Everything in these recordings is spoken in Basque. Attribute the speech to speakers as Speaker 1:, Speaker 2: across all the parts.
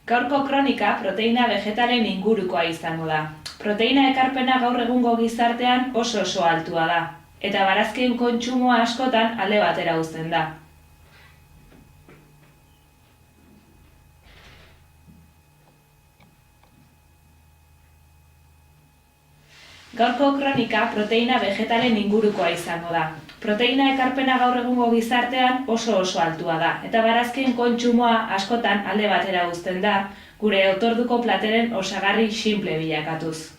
Speaker 1: Gaurko kronika proteina vegetalen ingurukoa izango da. Proteina ekarpena gaur egungo gizartean oso altua da, eta barazkien kontsumoa askotan alde batera uzten da. Gaurko kronika proteina vegetalen ingurukoa izango da. Proteina ekarpena gaur egungo gizartean oso altua da, eta barazkien kontsumoa askotan alde batera uzten da, gure otorduko plateren osagarri sinple bilakatuz.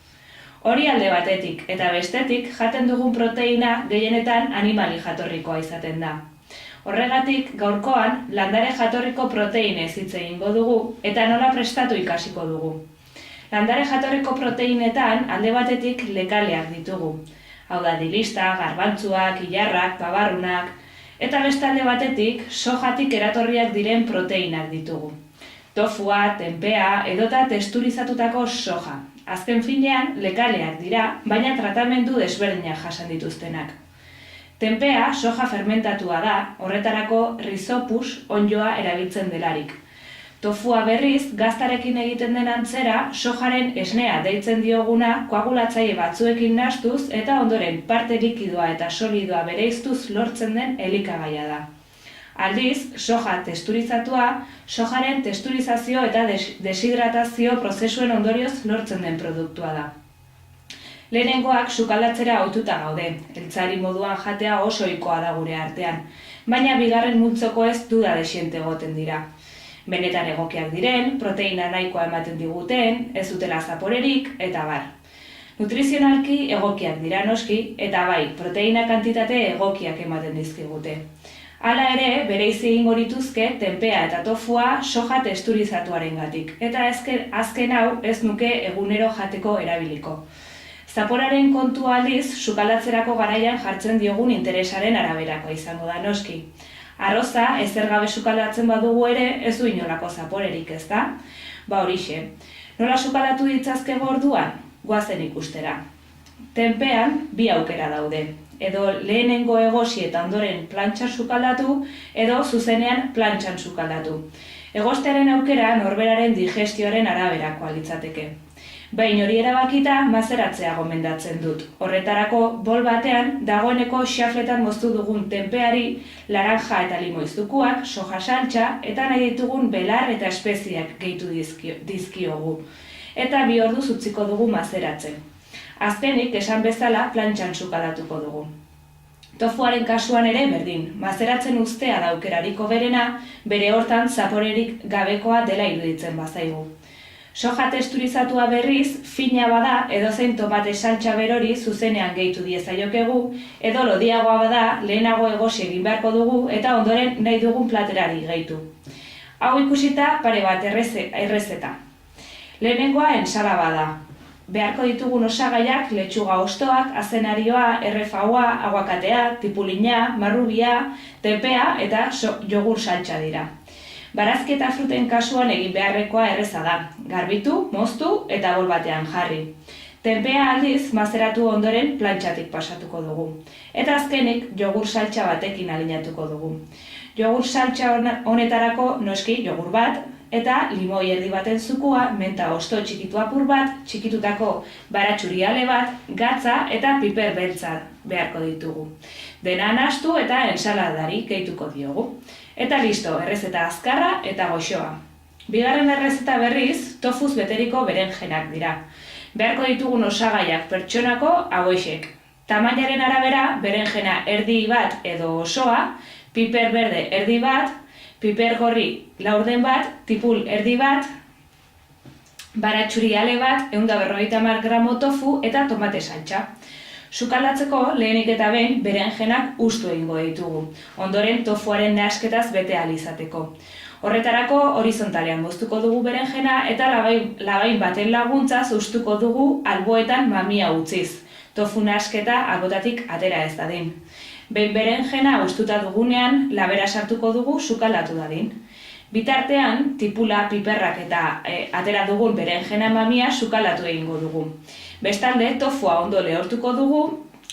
Speaker 1: Hori alde batetik, eta bestetik jaten dugun proteina gehienetan animali jatorrikoa izaten da. Horregatik, gaurkoan, landare jatorriko proteinez hitz egingo dugu, eta nola prestatu ikasiko dugu. Landare jatorriko proteinetan alde batetik lekaleak ditugu. Hau da, dilista, garbantzuak, ilarrak, babarrunak, eta beste alde batetik sojatik eratorriak diren proteinak ditugu. Tofua, tenpea, edota texturizatutako soja. Azken finean, lekaleak dira, baina tratamendu desberdinak jasan dituztenak. Tenpea soja fermentatua da, horretarako rhizopus onddoa erabiltzen delarik. Tofua berriz, gaztarekin egiten den antzera, sojaren esnea deitzen dioguna koagulatzaile batzuekin nahastuz eta ondoren parte likidoa eta solidoa bereiztuz lortzen den elikagaia da. Aldiz, soja texturizatua, sojaren texturizazio eta deshidratazio prozesuen ondorioz lortzen den produktua da. Lehenengoak sukaldatzera ohituta gaude, eltzari moduan jatea oso ohikoa da gure artean, baina bigarren multzoko ez duda desiente egoten dira. Benetan egokiak diren, proteina nahikoa ematen diguten, ez dutela zaporerik, eta bar. Nutrizionalki egokiak dira noski, eta bai, proteina kantitate egokiak ematen dizkigute. Hala ere, bereizi egingo lituzke tenpea eta tofua soja texturizatuarengatik, eta azken hau ez nuke egunero jateko erabiliko. Zaporaren kontua aldiz, sukaldatzerako garaian jartzen diogun interesaren araberakoa izango da noski. Arroza, ezer gabe sukaldatzen badugu ere, ez du inolako zaporerik, ezta? Horixe. Nola sukaldatu ditzazkegu orduan? Goazen ikustera. Tenpean, bi aukera daude. Edo lehenengo egosi eta ondoren plantxan sukaldatu, edo zuzenean plantxan sukaldatu. Egostearen aukera norberaren digestioaren araberakoa litzateke. Baina hori erabakita mazeratzea gomendatzen dut. Horretarako, bol batean, dagoeneko xafletan moztu dugun tenpeari, laranja eta limoiztukuak, soja saltsa eta nahi ditugun belar eta espeziak gehitu dizkiogu. Eta 2 orduz utziko dugu mazeratzen. Azkenik, esan bezala, plantxan sukaldatuko dugu. Tofuaren kasuan ere berdin, mazeratzen uztea da aukerarik hoberena, bere hortan zaporerik gabekoa dela iruditzen bazaigu. Soja texturizatua berriz, fina bada edozein tomate saltsa berori zuzenean gehitu diezaiokegu, edo lodiagoa bada lehenago egosi egin beharko dugu eta ondoren nahi dugun platerari gehitu. Hau ikusita pare bat errezeta. Lehenengoa ensalada da. Beharko ditugun osagaiak letxuga hostoak, azenarioa, errefaua, aguakatea, tipulina, marrubia, tenpea eta jogur saltsa dira. Barazki eta fruten kasuan egin beharrekoa erreza da, garbitu, moztu eta bol batean jarri. Tenpea aldiz mazeratu ondoren plantxatik pasatuko dugu. Eta azkenik jogur saltsa batekin alinatuko dugu. Jogur saltsa honetarako noski jogur bat eta limoi erdi baten zukua, menta hosto txikitu apur bat, txikitutako baratxuri ale bat, gatza eta piper beltza beharko ditugu. Dena nahastu eta ensaladari gehituko diogu. Eta listo, errezeta azkarra eta goxoa. Bigarren errezeta berriz, tofuz beteriko berenjenak dira. Beharko ditugun osagaiak pertsonako hauexek. Tamainaren arabera, berenjena erdi bat edo osoa, piper berde erdi bat, piper gorri laurden bat, tipul erdi bat, baratxuri ale bat, 150 gramo tofu eta tomate saltsa. Sukaldatzeko lehenik eta behin berenjenak ustu egingo ditugu, ondoren tofuaren nahasketaz bete ahal izateko. Horretarako horizontalean moztuko dugu berenjena eta labain baten laguntzaz ustuko dugu alboetan mamia utziz, tofu nahasketa albotatik atera ez dadin. Behin berenjena ustuta dugunean labera sartuko dugu sukaldatu dadin. Bitartean, tipula, piperrak eta atera dugun berenjena mamia sukaldatu egingo dugu. Bestalde, tofua ondo lehortuko dugu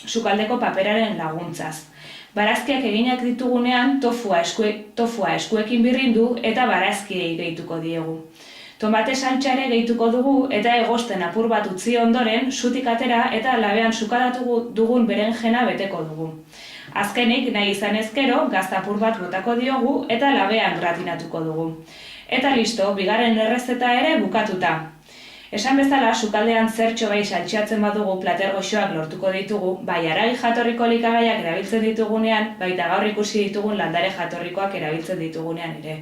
Speaker 1: sukaldeko paperaren laguntzaz. Barazkiak eginak ditugunean tofua eskuekin birrindu eta barazkiei gehituko diegu. Tomate saltsa ere gehituko dugu eta egosten apur bat utzi ondoren sutik atera eta labean sukalatu dugun berenjena beteko dugu. Azkenik, nahi izan ezkero, gaztapur bat botako diogu eta labean gratinatuko dugu. Eta listo, bigarren errezeta ere bukatuta. Esan bezala, sukaldean zertxo bai saltxatzen badugu plater goxoak lortuko ditugu, bai haragi jatorriko elikagaiak erabiltzen ditugunean, baita gaur ikusi ditugun landare jatorrikoak erabiltzen ditugunean ere.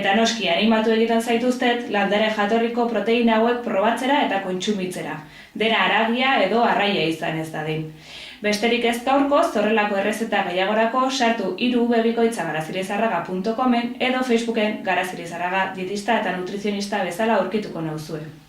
Speaker 1: Eta noski, animatu egiten zaituztet, landare jatorriko proteina hauek probatzera eta kontsumitzera. Dena haragia edo arraia izan ez dadin. Besterik ez gaurkoz, horrelako errezeta gehiagorako sartu irubebikoitza.garazirizarraga.comen edo Facebooken Garazirizarraga dietista eta nutrizionista bezala aurkituko nauzue.